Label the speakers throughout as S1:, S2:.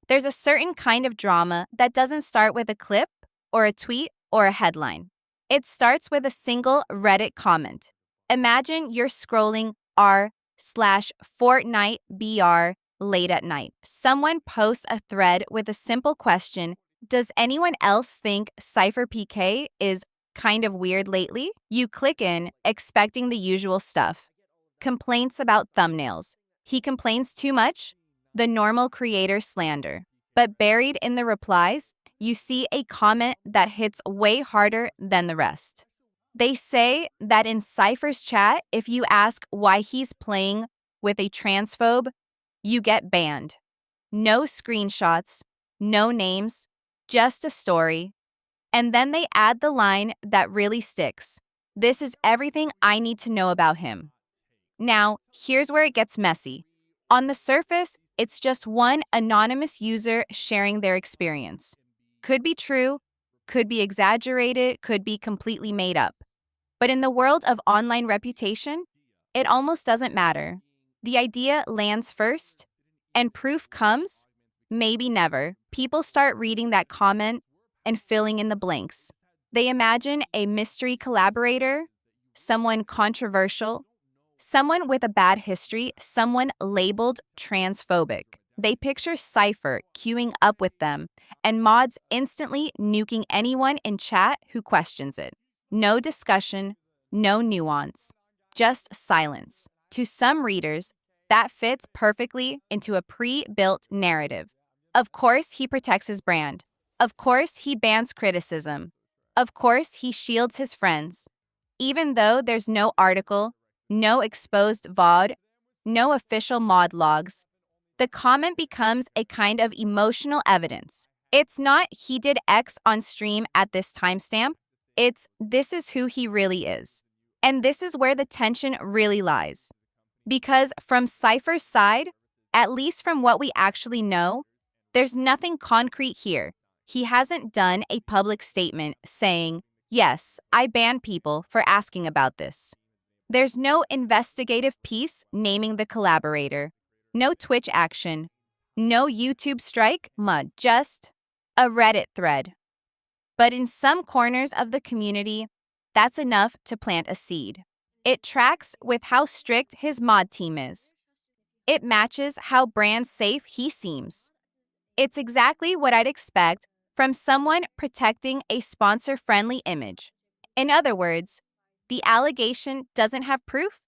S1: There's a certain kind of drama that doesn't start with a clip or a tweet or a headline. It starts with a single Reddit comment. Imagine you're scrolling r/Fortnite late at night. Someone posts a thread with a simple question: does anyone else think SypherPK is kind of weird lately? You click in, expecting the usual stuff. Complaints about thumbnails. He complains too much? The normal creator slander. But buried in the replies, you see a comment that hits way harder than the rest. They say that in Cypher's chat, if you ask why he's playing with a transphobe, you get banned. No screenshots, no names, just a story. And then they add the line that really sticks. This is everything I need to know about him. Now, here's where it gets messy. On the surface, it's just one anonymous user sharing their experience. Could be true, could be exaggerated, could be completely made up. But in the world of online reputation, it almost doesn't matter. The idea lands first, and proof comes, maybe never. People start reading that comment and filling in the blanks. They imagine a mystery collaborator, someone controversial, someone with a bad history, someone labeled transphobic. They picture Cypher queuing up with them, and mods instantly nuking anyone in chat who questions it. No discussion, no nuance, just silence. To some readers, that fits perfectly into a pre-built narrative. Of course, he protects his brand. Of course, he bans criticism. Of course, he shields his friends. Even though there's no article, no exposed VOD, no official mod logs, the comment becomes a kind of emotional evidence. It's not he did X on stream at this timestamp. It's this is who he really is. And this is where the tension really lies. Because from Cypher's side, at least from what we actually know, there's nothing concrete here. He hasn't done a public statement saying, yes, I ban people for asking about this. There's no investigative piece naming the collaborator, no Twitch action, no YouTube strike, just a Reddit thread. But in some corners of the community, that's enough to plant a seed. It tracks with how strict his mod team is. It matches how brand safe he seems. It's exactly what I'd expect from someone protecting a sponsor-friendly image. In other words, the allegation doesn't have proof,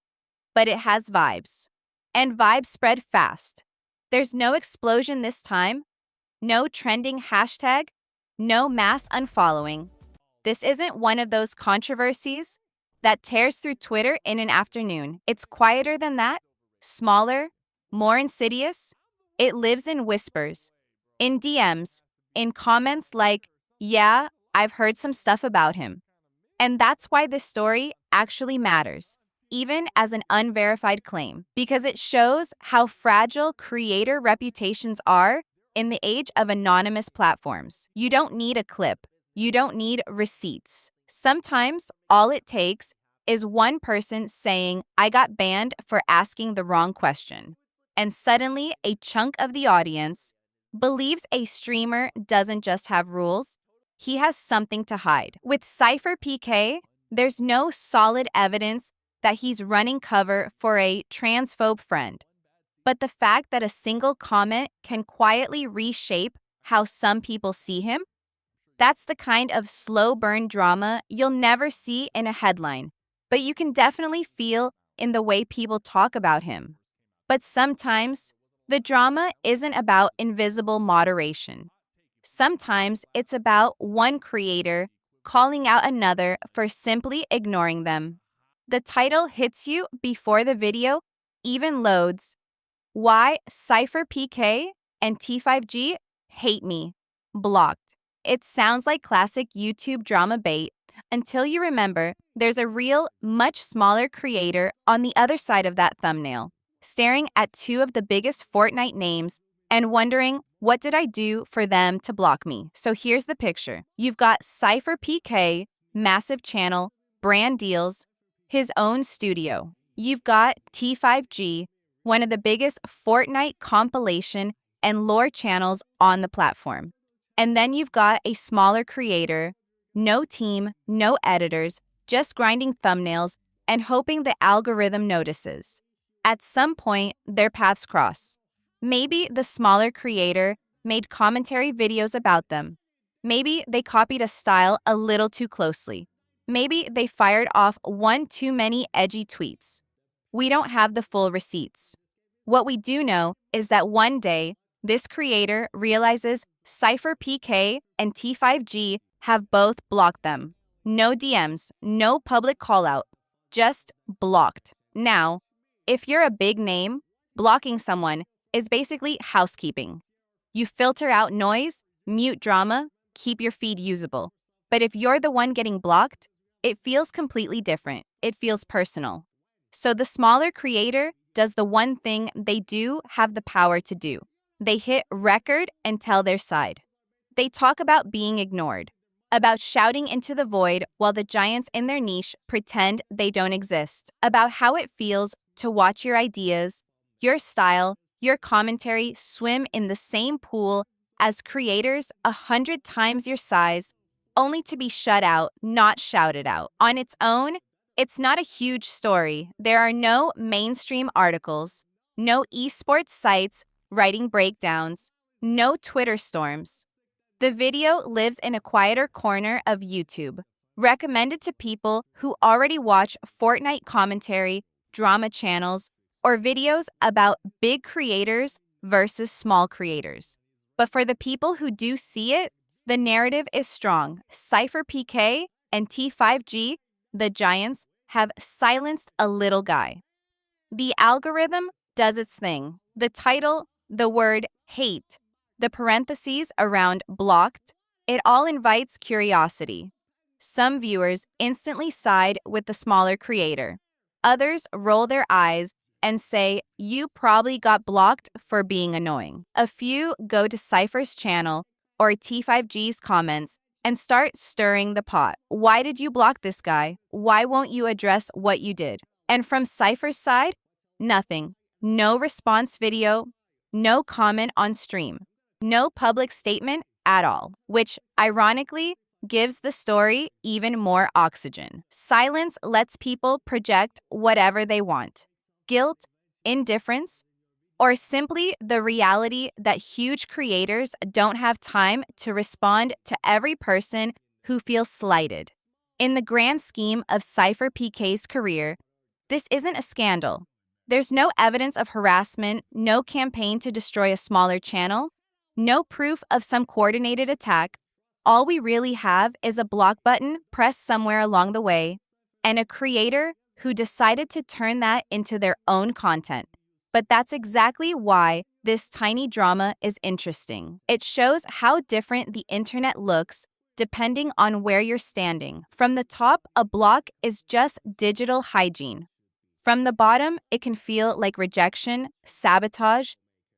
S1: but it has vibes. And vibes spread fast. There's no explosion this time, no trending hashtag, no mass unfollowing. This isn't one of those controversies that tears through Twitter in an afternoon. It's quieter than that, smaller, more insidious. It lives in whispers, in DMs, in comments like, yeah, I've heard some stuff about him. And that's why this story actually matters, even as an unverified claim, because it shows how fragile creator reputations are in the age of anonymous platforms. You don't need a clip. You don't need receipts. Sometimes all it takes is one person saying, I got banned for asking the wrong question. And suddenly a chunk of the audience believes a streamer doesn't just have rules, he has something to hide. With SypherPK, there's no solid evidence that he's running cover for a transphobe friend. But the fact that a single comment can quietly reshape how some people see him, that's the kind of slow burn drama you'll never see in a headline, but you can definitely feel in the way people talk about him. But sometimes, the drama isn't about invisible moderation. Sometimes it's about one creator calling out another for simply ignoring them. The title hits you before the video even loads. Why SypherPK and T5G hate me. Blocked. It sounds like classic YouTube drama bait until you remember there's a real, much smaller creator on the other side of that thumbnail, staring at two of the biggest Fortnite names and wondering, what did I do for them to block me? So here's the picture. You've got SypherPK, massive channel, brand deals, his own studio. You've got T5G, one of the biggest Fortnite compilation and lore channels on the platform. And then you've got a smaller creator, no team, no editors, just grinding thumbnails and hoping the algorithm notices. At some point, their paths cross. Maybe the smaller creator made commentary videos about them. Maybe they copied a style a little too closely. Maybe they fired off one too many edgy tweets. We don't have the full receipts. What we do know is that one day, this creator realizes SypherPK and T5G have both blocked them. No DMs, no public callout, just blocked. Now, if you're a big name, blocking someone is basically housekeeping. You filter out noise, mute drama, keep your feed usable. But if you're the one getting blocked, it feels completely different. It feels personal. So the smaller creator does the one thing they do have the power to do. They hit record and tell their side. They talk about being ignored, about shouting into the void while the giants in their niche pretend they don't exist, about how it feels to watch your ideas, your style, your commentary swim in the same pool as creators 100 times your size, only to be shut out, not shouted out. On its own, it's not a huge story. There are no mainstream articles, no esports sites writing breakdowns, no Twitter storms. The video lives in a quieter corner of YouTube, recommended to people who already watch Fortnite commentary, drama channels, or videos about big creators versus small creators. But for the people who do see it, the narrative is strong. SypherPK and T5G, the giants, have silenced a little guy. The algorithm does its thing. The title, the word hate, the parentheses around blocked, it all invites curiosity. Some viewers instantly side with the smaller creator. Others roll their eyes and say, you probably got blocked for being annoying. A few go to Cypher's channel or T5G's comments and start stirring the pot. Why did you block this guy? Why won't you address what you did? And from Cypher's side, nothing. No response video, no comment on stream, no public statement at all, which ironically gives the story even more oxygen. Silence lets people project whatever they want. Guilt, indifference, or simply the reality that huge creators don't have time to respond to every person who feels slighted. In the grand scheme of SypherPK's career, this isn't a scandal. There's no evidence of harassment, no campaign to destroy a smaller channel, no proof of some coordinated attack. All we really have is a block button pressed somewhere along the way, and a creator who decided to turn that into their own content. But that's exactly why this tiny drama is interesting. It shows how different the internet looks depending on where you're standing. From the top, a block is just digital hygiene. From the bottom, it can feel like rejection, sabotage,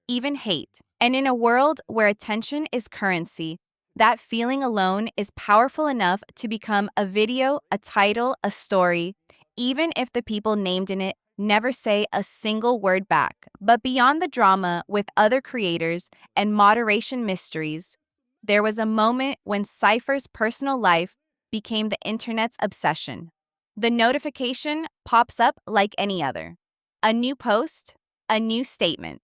S1: even hate. And in a world where attention is currency, that feeling alone is powerful enough to become a video, a title, a story, even if the people named in it never say a single word back. But beyond the drama with other creators and moderation mysteries, there was a moment when Cypher's personal life became the internet's obsession. The notification pops up like any other. A new post, a new statement.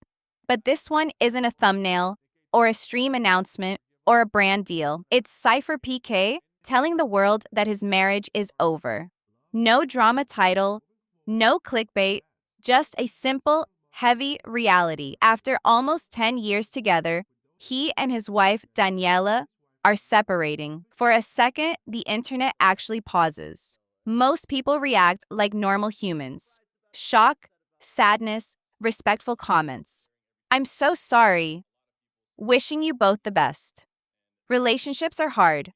S1: But this one isn't a thumbnail or a stream announcement or a brand deal. It's SypherPK telling the world that his marriage is over. No drama title, no clickbait, just a simple, heavy reality. After almost 10 years together, he and his wife, Daniela, are separating. For a second, the internet actually pauses. Most people react like normal humans. Shock, sadness, respectful comments. I'm so sorry. Wishing you both the best. Relationships are hard.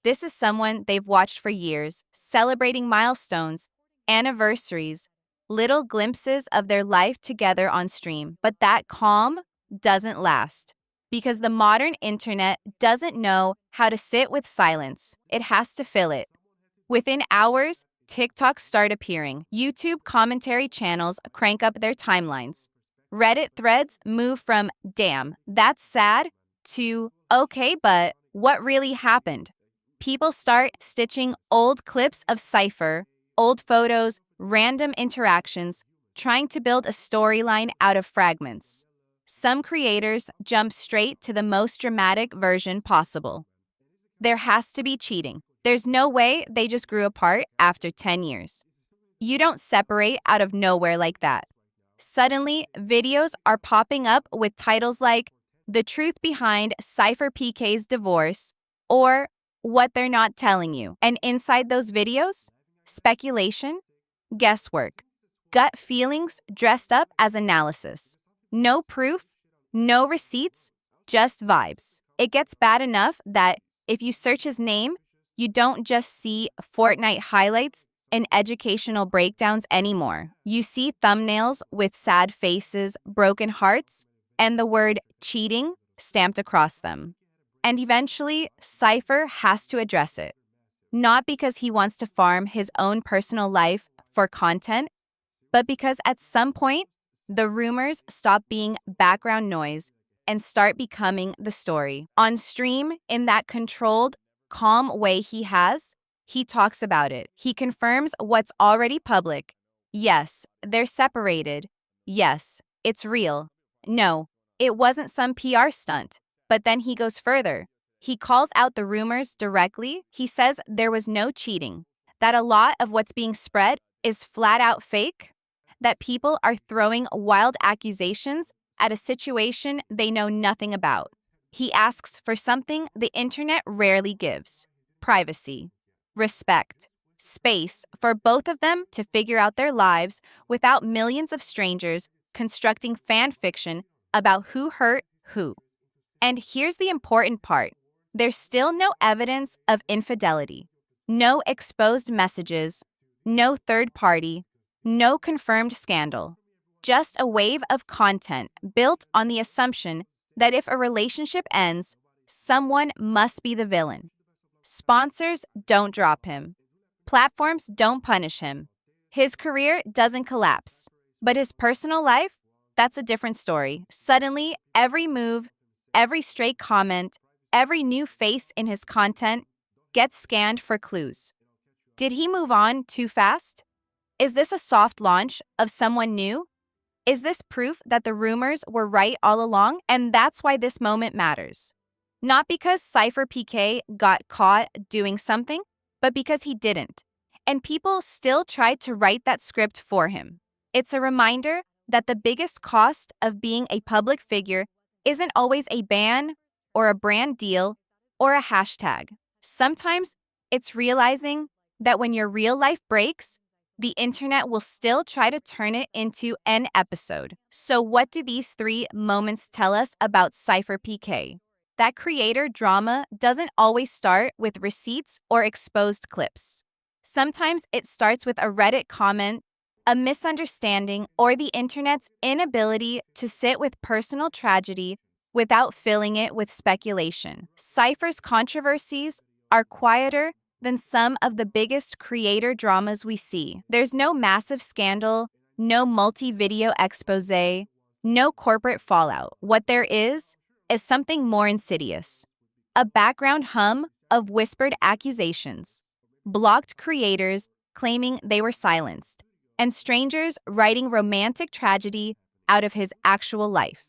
S1: This is someone they've watched for years, celebrating milestones, anniversaries, little glimpses of their life together on stream. But that calm doesn't last because the modern internet doesn't know how to sit with silence. It has to fill it. Within hours, TikToks start appearing. YouTube commentary channels crank up their timelines. Reddit threads move from, damn, that's sad, to, okay, but what really happened? People start stitching old clips of Cypher, old photos, random interactions, trying to build a storyline out of fragments. Some creators jump straight to the most dramatic version possible. There has to be cheating. There's no way they just grew apart after 10 years. You don't separate out of nowhere like that. Suddenly, videos are popping up with titles like The Truth Behind SypherPK's Divorce or What They're Not Telling You. And inside those videos, speculation, guesswork, gut feelings dressed up as analysis. No proof, no receipts, just vibes. It gets bad enough that if you search his name, you don't just see Fortnite highlights and educational breakdowns anymore. You see thumbnails with sad faces, broken hearts, and the word cheating stamped across them. And eventually, Cypher has to address it. Not because he wants to farm his own personal life for content, but because at some point, the rumors stop being background noise and start becoming the story. On stream, in that controlled, calm way he talks about it. He confirms what's already public. Yes, they're separated. Yes, it's real. No, it wasn't some PR stunt. But then he goes further. He calls out the rumors directly. He says there was no cheating, that a lot of what's being spread is flat out fake, that people are throwing wild accusations at a situation they know nothing about. He asks for something the internet rarely gives: privacy, respect, space for both of them to figure out their lives without millions of strangers constructing fan fiction about who hurt who. And here's the important part. There's still no evidence of infidelity, no exposed messages, no third party, no confirmed scandal. Just a wave of content built on the assumption that if a relationship ends, someone must be the villain. Sponsors don't drop him. Platforms don't punish him. His career doesn't collapse. But his personal life, that's a different story. Suddenly, every move, every stray comment, every new face in his content gets scanned for clues. Did he move on too fast? Is this a soft launch of someone new? Is this proof that the rumors were right all along? And that's why this moment matters. Not because SypherPK got caught doing something, but because he didn't. And people still tried to write that script for him. It's a reminder that the biggest cost of being a public figure isn't always a ban or a brand deal or a hashtag. Sometimes it's realizing that when your real life breaks, the internet will still try to turn it into an episode. So what do these 3 moments tell us about SypherPK? That creator drama doesn't always start with receipts or exposed clips. Sometimes it starts with a Reddit comment, a misunderstanding, or the internet's inability to sit with personal tragedy without filling it with speculation. Cypher's controversies are quieter than some of the biggest creator dramas we see. There's no massive scandal, no multi-video expose, no corporate fallout. What there is something more insidious. A background hum of whispered accusations, blocked creators claiming they were silenced, and strangers writing romantic tragedy out of his actual life.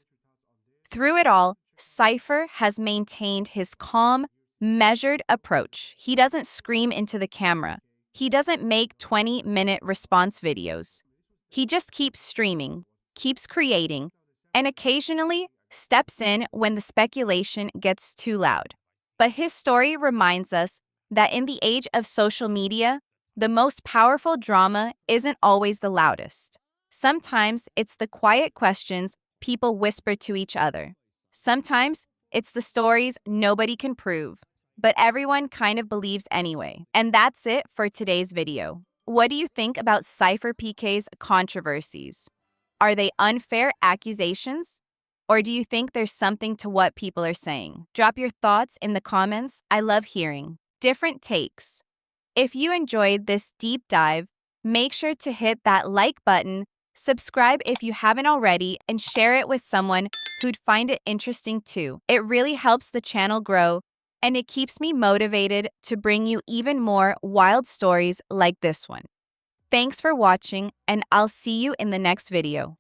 S1: Through it all, Cypher has maintained his calm, measured approach. He doesn't scream into the camera. He doesn't make 20-minute response videos. He just keeps streaming, keeps creating, and occasionally steps in when the speculation gets too loud. But his story reminds us that in the age of social media, the most powerful drama isn't always the loudest. Sometimes it's the quiet questions people whisper to each other. Sometimes it's the stories nobody can prove, but everyone kind of believes anyway. And that's it for today's video. What do you think about SypherPK's controversies? Are they unfair accusations? Or do you think there's something to what people are saying? Drop your thoughts in the comments. I love hearing different takes. If you enjoyed this deep dive, make sure to hit that like button, Subscribe if you haven't already and share it with someone who'd find it interesting too. It really helps the channel grow and it keeps me motivated to bring you even more wild stories like this one. Thanks for watching, and I'll see you in the next video.